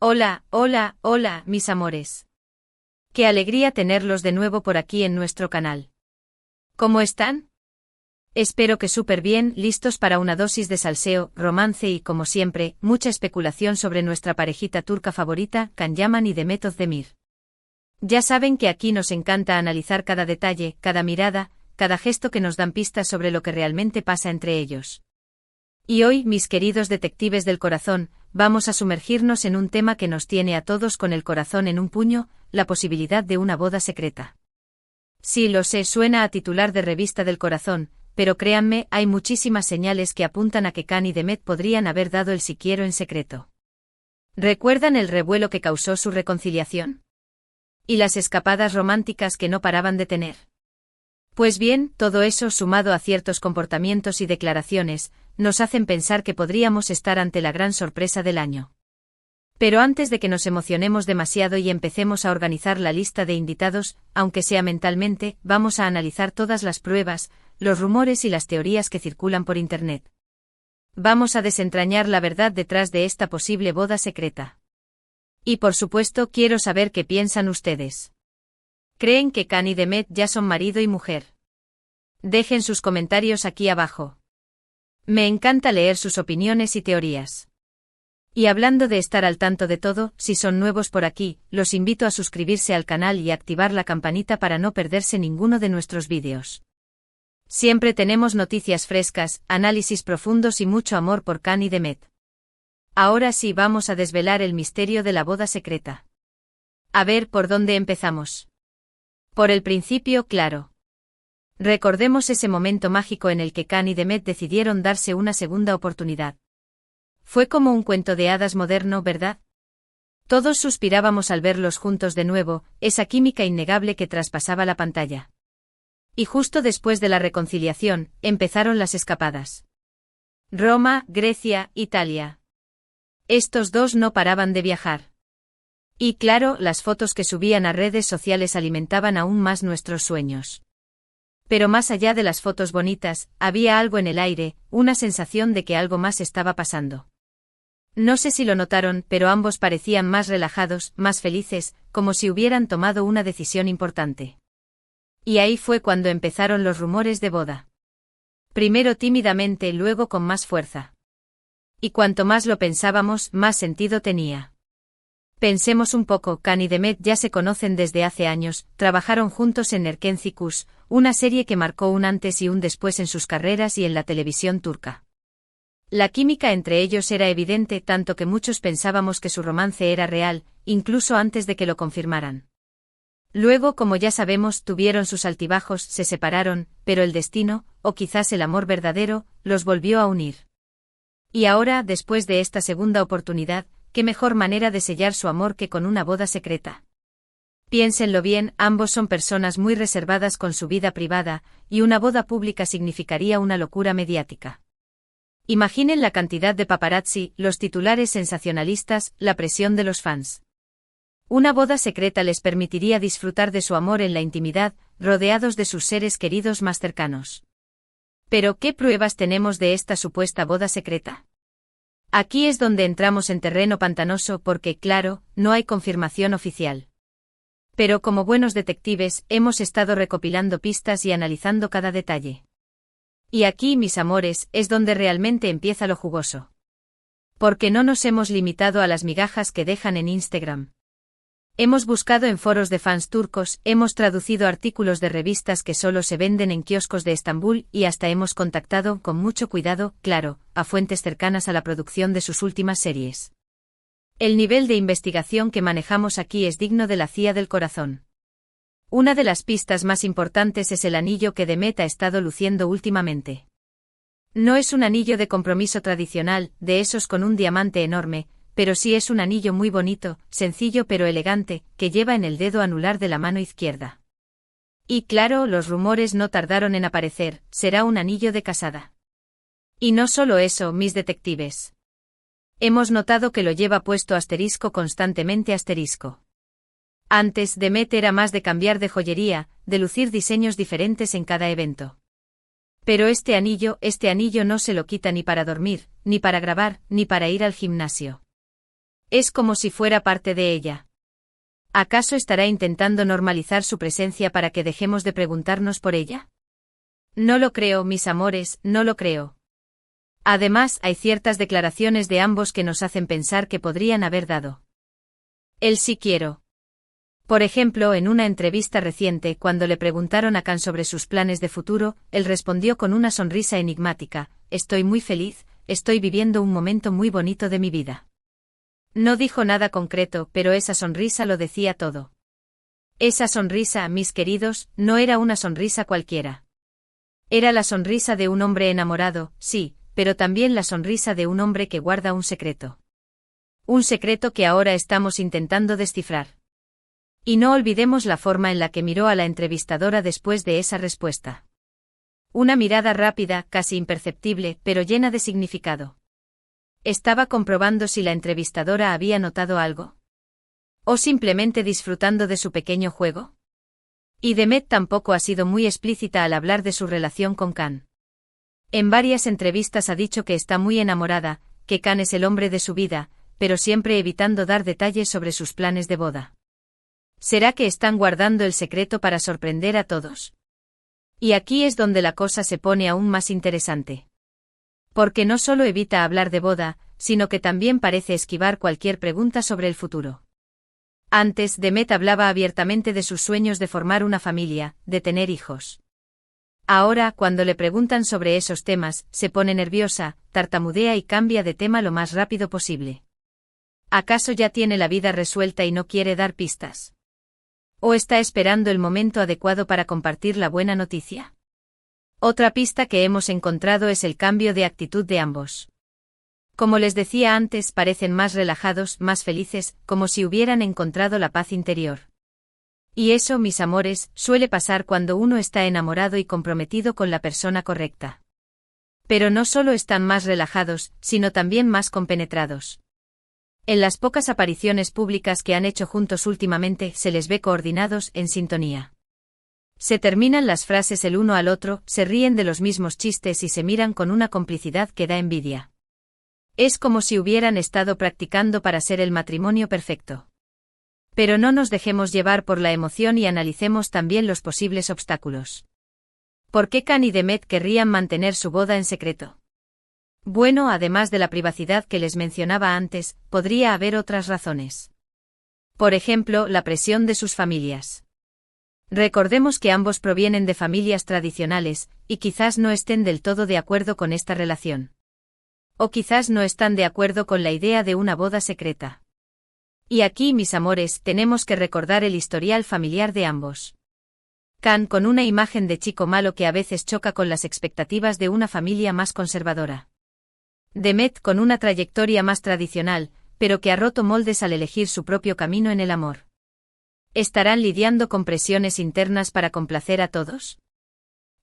Hola, hola, hola, mis amores. Qué alegría tenerlos de nuevo por aquí en nuestro canal. ¿Cómo están? Espero que súper bien, listos para una dosis de salseo, romance y, como siempre, mucha especulación sobre nuestra parejita turca favorita, Can Yaman y Demet Özdemir. Ya saben que aquí nos encanta analizar cada detalle, cada mirada, cada gesto que nos dan pistas sobre lo que realmente pasa entre ellos. Y hoy, mis queridos detectives del corazón, vamos a sumergirnos en un tema que nos tiene a todos con el corazón en un puño, la posibilidad de una boda secreta. Sí, lo sé, suena a titular de revista del corazón, pero créanme, hay muchísimas señales que apuntan a que Can y Demet podrían haber dado el sí quiero en secreto. ¿Recuerdan el revuelo que causó su reconciliación? ¿Y las escapadas románticas que no paraban de tener? Pues bien, todo eso sumado a ciertos comportamientos y declaraciones, nos hacen pensar que podríamos estar ante la gran sorpresa del año. Pero antes de que nos emocionemos demasiado y empecemos a organizar la lista de invitados, aunque sea mentalmente, vamos a analizar todas las pruebas, los rumores y las teorías que circulan por Internet. Vamos a desentrañar la verdad detrás de esta posible boda secreta. Y por supuesto quiero saber qué piensan ustedes. ¿Creen que Can y Demet ya son marido y mujer? Dejen sus comentarios aquí abajo. Me encanta leer sus opiniones y teorías. Y hablando de estar al tanto de todo, si son nuevos por aquí, los invito a suscribirse al canal y activar la campanita para no perderse ninguno de nuestros vídeos. Siempre tenemos noticias frescas, análisis profundos y mucho amor por Can y Demet. Ahora sí vamos a desvelar el misterio de la boda secreta. A ver por dónde empezamos. Por el principio, claro. Recordemos ese momento mágico en el que Can y Demet decidieron darse una segunda oportunidad. Fue como un cuento de hadas moderno, ¿verdad? Todos suspirábamos al verlos juntos de nuevo, esa química innegable que traspasaba la pantalla. Y justo después de la reconciliación, empezaron las escapadas. Roma, Grecia, Italia. Estos dos no paraban de viajar. Y claro, las fotos que subían a redes sociales alimentaban aún más nuestros sueños. Pero más allá de las fotos bonitas, había algo en el aire, una sensación de que algo más estaba pasando. No sé si lo notaron, pero ambos parecían más relajados, más felices, como si hubieran tomado una decisión importante. Y ahí fue cuando empezaron los rumores de boda. Primero tímidamente, luego con más fuerza. Y cuanto más lo pensábamos, más sentido tenía. Pensemos un poco, Can y Demet ya se conocen desde hace años, trabajaron juntos en Erkenci, una serie que marcó un antes y un después en sus carreras y en la televisión turca. La química entre ellos era evidente tanto que muchos pensábamos que su romance era real, incluso antes de que lo confirmaran. Luego, como ya sabemos, tuvieron sus altibajos, se separaron, pero el destino, o quizás el amor verdadero, los volvió a unir. Y ahora, después de esta segunda oportunidad, ¿qué mejor manera de sellar su amor que con una boda secreta? Piénsenlo bien, ambos son personas muy reservadas con su vida privada, y una boda pública significaría una locura mediática. Imaginen la cantidad de paparazzi, los titulares sensacionalistas, la presión de los fans. Una boda secreta les permitiría disfrutar de su amor en la intimidad, rodeados de sus seres queridos más cercanos. Pero, ¿qué pruebas tenemos de esta supuesta boda secreta? Aquí es donde entramos en terreno pantanoso porque, claro, no hay confirmación oficial. Pero como buenos detectives, hemos estado recopilando pistas y analizando cada detalle. Y aquí, mis amores, es donde realmente empieza lo jugoso. Porque no nos hemos limitado a las migajas que dejan en Instagram. Hemos buscado en foros de fans turcos, hemos traducido artículos de revistas que solo se venden en kioscos de Estambul y hasta hemos contactado, con mucho cuidado, claro, a fuentes cercanas a la producción de sus últimas series. El nivel de investigación que manejamos aquí es digno de la CIA del corazón. Una de las pistas más importantes es el anillo que Demet ha estado luciendo últimamente. No es un anillo de compromiso tradicional, de esos con un diamante enorme, pero sí es un anillo muy bonito, sencillo pero elegante, que lleva en el dedo anular de la mano izquierda. Y claro, los rumores no tardaron en aparecer, será un anillo de casada. Y no solo eso, mis detectives. Hemos notado que lo lleva puesto constantemente. Antes, Demet era más de cambiar de joyería, de lucir diseños diferentes en cada evento. Pero este anillo no se lo quita ni para dormir, ni para grabar, ni para ir al gimnasio. Es como si fuera parte de ella. ¿Acaso estará intentando normalizar su presencia para que dejemos de preguntarnos por ella? No lo creo, mis amores, no lo creo. Además, hay ciertas declaraciones de ambos que nos hacen pensar que podrían haber dado. El sí quiero. Por ejemplo, en una entrevista reciente, cuando le preguntaron a Khan sobre sus planes de futuro, él respondió con una sonrisa enigmática: estoy muy feliz, estoy viviendo un momento muy bonito de mi vida. No dijo nada concreto, pero esa sonrisa lo decía todo. Esa sonrisa, mis queridos, no era una sonrisa cualquiera. Era la sonrisa de un hombre enamorado, sí, pero también la sonrisa de un hombre que guarda un secreto. Un secreto que ahora estamos intentando descifrar. Y no olvidemos la forma en la que miró a la entrevistadora después de esa respuesta. Una mirada rápida, casi imperceptible, pero llena de significado. ¿Estaba comprobando si la entrevistadora había notado algo? ¿O simplemente disfrutando de su pequeño juego? Y Demet tampoco ha sido muy explícita al hablar de su relación con Khan. En varias entrevistas ha dicho que está muy enamorada, que Khan es el hombre de su vida, pero siempre evitando dar detalles sobre sus planes de boda. ¿Será que están guardando el secreto para sorprender a todos? Y aquí es donde la cosa se pone aún más interesante. Porque no solo evita hablar de boda, sino que también parece esquivar cualquier pregunta sobre el futuro. Antes, Demet hablaba abiertamente de sus sueños de formar una familia, de tener hijos. Ahora, cuando le preguntan sobre esos temas, se pone nerviosa, tartamudea y cambia de tema lo más rápido posible. ¿Acaso ya tiene la vida resuelta y no quiere dar pistas? ¿O está esperando el momento adecuado para compartir la buena noticia? Otra pista que hemos encontrado es el cambio de actitud de ambos. Como les decía antes, parecen más relajados, más felices, como si hubieran encontrado la paz interior. Y eso, mis amores, suele pasar cuando uno está enamorado y comprometido con la persona correcta. Pero no solo están más relajados, sino también más compenetrados. En las pocas apariciones públicas que han hecho juntos últimamente, se les ve coordinados, en sintonía. Se terminan las frases el uno al otro, se ríen de los mismos chistes y se miran con una complicidad que da envidia. Es como si hubieran estado practicando para ser el matrimonio perfecto. Pero no nos dejemos llevar por la emoción y analicemos también los posibles obstáculos. ¿Por qué Khan y Demet querrían mantener su boda en secreto? Bueno, además de la privacidad que les mencionaba antes, podría haber otras razones. Por ejemplo, la presión de sus familias. Recordemos que ambos provienen de familias tradicionales, y quizás no estén del todo de acuerdo con esta relación. O quizás no están de acuerdo con la idea de una boda secreta. Y aquí, mis amores, tenemos que recordar el historial familiar de ambos. Khan con una imagen de chico malo que a veces choca con las expectativas de una familia más conservadora. Demet con una trayectoria más tradicional, pero que ha roto moldes al elegir su propio camino en el amor. ¿Estarán lidiando con presiones internas para complacer a todos?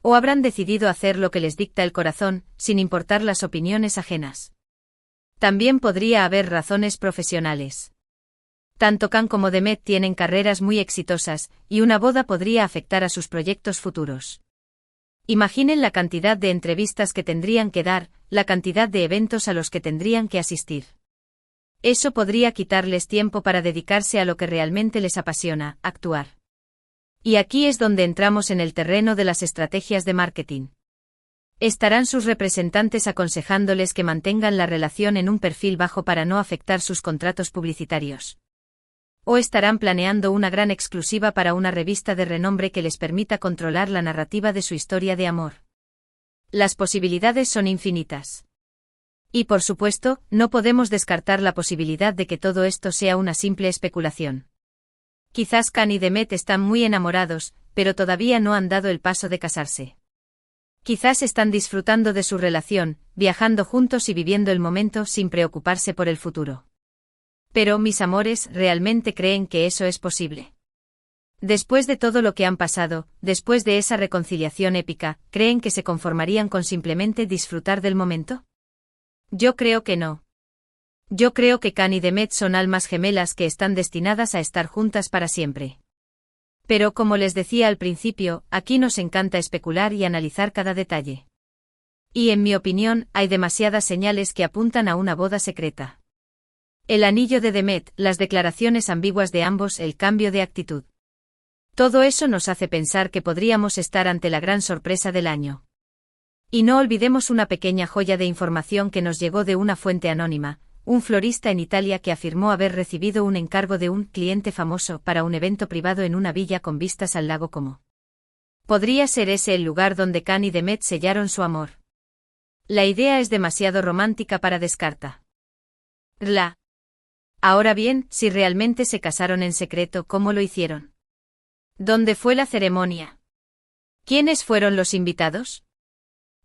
¿O habrán decidido hacer lo que les dicta el corazón, sin importar las opiniones ajenas? También podría haber razones profesionales. Tanto Khan como Demet tienen carreras muy exitosas, y una boda podría afectar a sus proyectos futuros. Imaginen la cantidad de entrevistas que tendrían que dar, la cantidad de eventos a los que tendrían que asistir. Eso podría quitarles tiempo para dedicarse a lo que realmente les apasiona, actuar. Y aquí es donde entramos en el terreno de las estrategias de marketing. ¿Estarán sus representantes aconsejándoles que mantengan la relación en un perfil bajo para no afectar sus contratos publicitarios? ¿O estarán planeando una gran exclusiva para una revista de renombre que les permita controlar la narrativa de su historia de amor? Las posibilidades son infinitas. Y por supuesto, no podemos descartar la posibilidad de que todo esto sea una simple especulación. Quizás Khan y Demet están muy enamorados, pero todavía no han dado el paso de casarse. Quizás están disfrutando de su relación, viajando juntos y viviendo el momento sin preocuparse por el futuro. Pero, mis amores, ¿realmente creen que eso es posible? Después de todo lo que han pasado, después de esa reconciliación épica, ¿creen que se conformarían con simplemente disfrutar del momento? Yo creo que no. Yo creo que Khan y Demet son almas gemelas que están destinadas a estar juntas para siempre. Pero como les decía al principio, aquí nos encanta especular y analizar cada detalle. Y en mi opinión, hay demasiadas señales que apuntan a una boda secreta. El anillo de Demet, las declaraciones ambiguas de ambos, el cambio de actitud. Todo eso nos hace pensar que podríamos estar ante la gran sorpresa del año. Y no olvidemos una pequeña joya de información que nos llegó de una fuente anónima, un florista en Italia que afirmó haber recibido un encargo de un cliente famoso para un evento privado en una villa con vistas al lago Como. ¿Podría ser ese el lugar donde Can y Demet sellaron su amor? La idea es demasiado romántica para descartar. Ahora bien, si realmente se casaron en secreto, ¿cómo lo hicieron? ¿Dónde fue la ceremonia? ¿Quiénes fueron los invitados?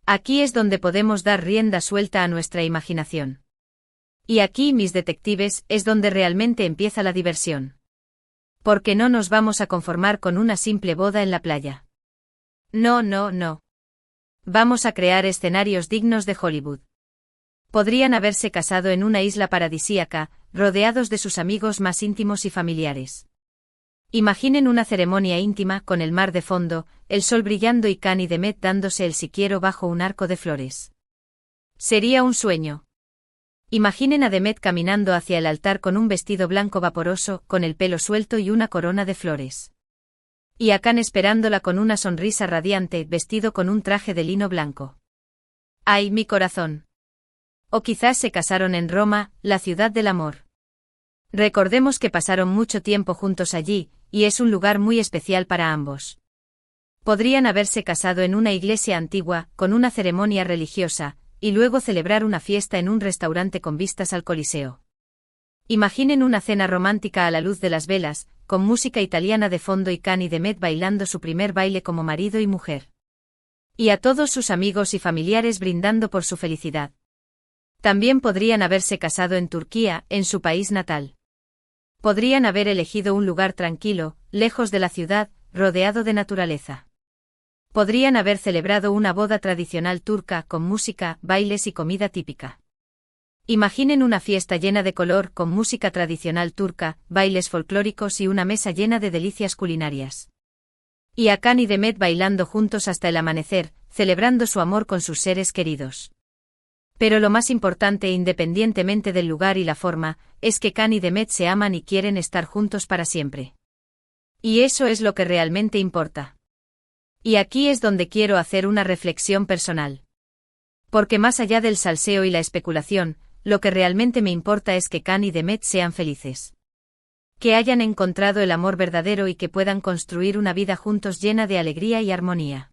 Aquí es donde podemos dar rienda suelta a nuestra imaginación. Y aquí, mis detectives, es donde realmente empieza la diversión. Porque no nos vamos a conformar con una simple boda en la playa. No, no, no. Vamos a crear escenarios dignos de Hollywood. Podrían haberse casado en una isla paradisíaca, rodeados de sus amigos más íntimos y familiares. Imaginen una ceremonia íntima con el mar de fondo, el sol brillando y Can y Demet dándose el si quiero bajo un arco de flores. Sería un sueño. Imaginen a Demet caminando hacia el altar con un vestido blanco vaporoso, con el pelo suelto y una corona de flores. Y a Can esperándola con una sonrisa radiante, vestido con un traje de lino blanco. ¡Ay, mi corazón! O quizás se casaron en Roma, la ciudad del amor. Recordemos que pasaron mucho tiempo juntos allí, y es un lugar muy especial para ambos. Podrían haberse casado en una iglesia antigua, con una ceremonia religiosa, y luego celebrar una fiesta en un restaurante con vistas al Coliseo. Imaginen una cena romántica a la luz de las velas, con música italiana de fondo y Can y Demet bailando su primer baile como marido y mujer. Y a todos sus amigos y familiares brindando por su felicidad. También podrían haberse casado en Turquía, en su país natal. Podrían haber elegido un lugar tranquilo, lejos de la ciudad, rodeado de naturaleza. Podrían haber celebrado una boda tradicional turca con música, bailes y comida típica. Imaginen una fiesta llena de color con música tradicional turca, bailes folclóricos y una mesa llena de delicias culinarias. Y a Can y Demet bailando juntos hasta el amanecer, celebrando su amor con sus seres queridos. Pero lo más importante, independientemente del lugar y la forma, es que Can y Demet se aman y quieren estar juntos para siempre. Y eso es lo que realmente importa. Y aquí es donde quiero hacer una reflexión personal. Porque más allá del salseo y la especulación, lo que realmente me importa es que Can y Demet sean felices. Que hayan encontrado el amor verdadero y que puedan construir una vida juntos llena de alegría y armonía.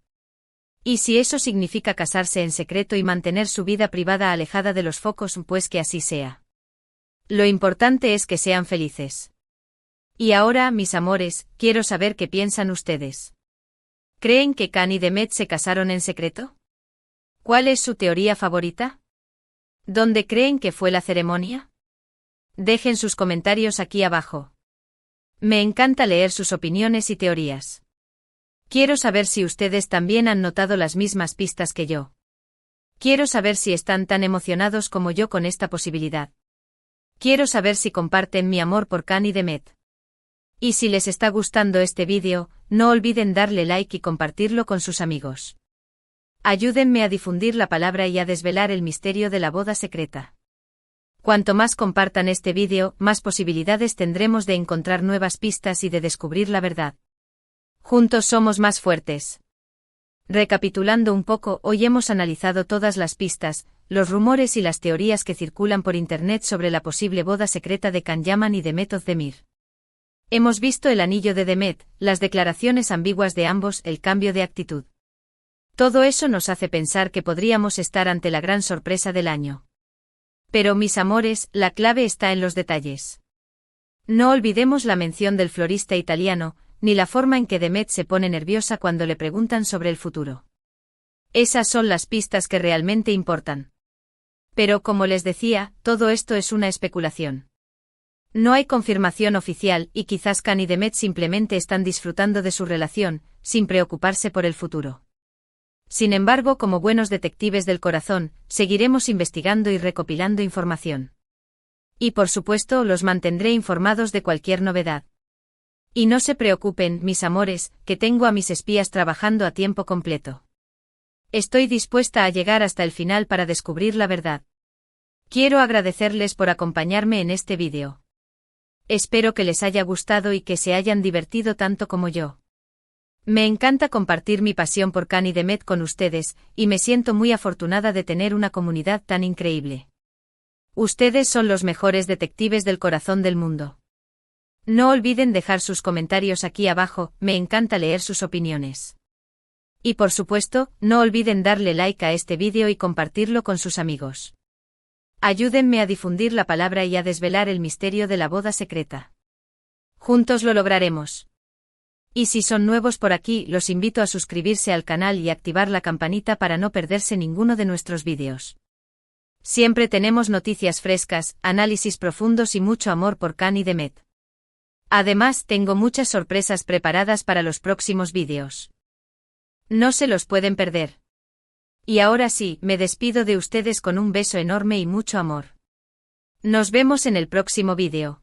Y si eso significa casarse en secreto y mantener su vida privada alejada de los focos, pues que así sea. Lo importante es que sean felices. Y ahora, mis amores, quiero saber qué piensan ustedes. ¿Creen que Can y Demet se casaron en secreto? ¿Cuál es su teoría favorita? ¿Dónde creen que fue la ceremonia? Dejen sus comentarios aquí abajo. Me encanta leer sus opiniones y teorías. Quiero saber si ustedes también han notado las mismas pistas que yo. Quiero saber si están tan emocionados como yo con esta posibilidad. Quiero saber si comparten mi amor por Can y Demet. Y si les está gustando este vídeo, no olviden darle like y compartirlo con sus amigos. Ayúdenme a difundir la palabra y a desvelar el misterio de la boda secreta. Cuanto más compartan este vídeo, más posibilidades tendremos de encontrar nuevas pistas y de descubrir la verdad. Juntos somos más fuertes. Recapitulando un poco, hoy hemos analizado todas las pistas, los rumores y las teorías que circulan por internet sobre la posible boda secreta de Can Yaman y Demet Özdemir. Hemos visto el anillo de Demet, las declaraciones ambiguas de ambos, el cambio de actitud. Todo eso nos hace pensar que podríamos estar ante la gran sorpresa del año. Pero mis amores, la clave está en los detalles. No olvidemos la mención del florista italiano, ni la forma en que Demet se pone nerviosa cuando le preguntan sobre el futuro. Esas son las pistas que realmente importan. Pero como les decía, todo esto es una especulación. No hay confirmación oficial y quizás Can y Demet simplemente están disfrutando de su relación, sin preocuparse por el futuro. Sin embargo, como buenos detectives del corazón, seguiremos investigando y recopilando información. Y por supuesto, los mantendré informados de cualquier novedad. Y no se preocupen, mis amores, que tengo a mis espías trabajando a tiempo completo. Estoy dispuesta a llegar hasta el final para descubrir la verdad. Quiero agradecerles por acompañarme en este vídeo. Espero que les haya gustado y que se hayan divertido tanto como yo. Me encanta compartir mi pasión por Cani Demet con ustedes, y me siento muy afortunada de tener una comunidad tan increíble. Ustedes son los mejores detectives del corazón del mundo. No olviden dejar sus comentarios aquí abajo, me encanta leer sus opiniones. Y por supuesto, no olviden darle like a este vídeo y compartirlo con sus amigos. Ayúdenme a difundir la palabra y a desvelar el misterio de la boda secreta. Juntos lo lograremos. Y si son nuevos por aquí, los invito a suscribirse al canal y activar la campanita para no perderse ninguno de nuestros vídeos. Siempre tenemos noticias frescas, análisis profundos y mucho amor por Cani Demet. Además, tengo muchas sorpresas preparadas para los próximos vídeos. No se los pueden perder. Y ahora sí, me despido de ustedes con un beso enorme y mucho amor. Nos vemos en el próximo vídeo.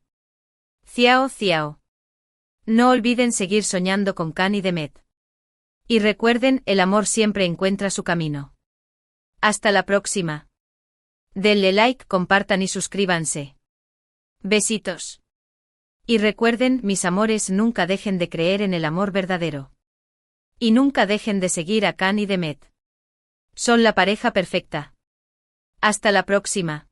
Ciao, ciao. No olviden seguir soñando con Cani Demet. Y recuerden, el amor siempre encuentra su camino. Hasta la próxima. Denle like, compartan y suscríbanse. Besitos. Y recuerden, mis amores, nunca dejen de creer en el amor verdadero. Y nunca dejen de seguir a Cani Demet. Son la pareja perfecta. Hasta la próxima.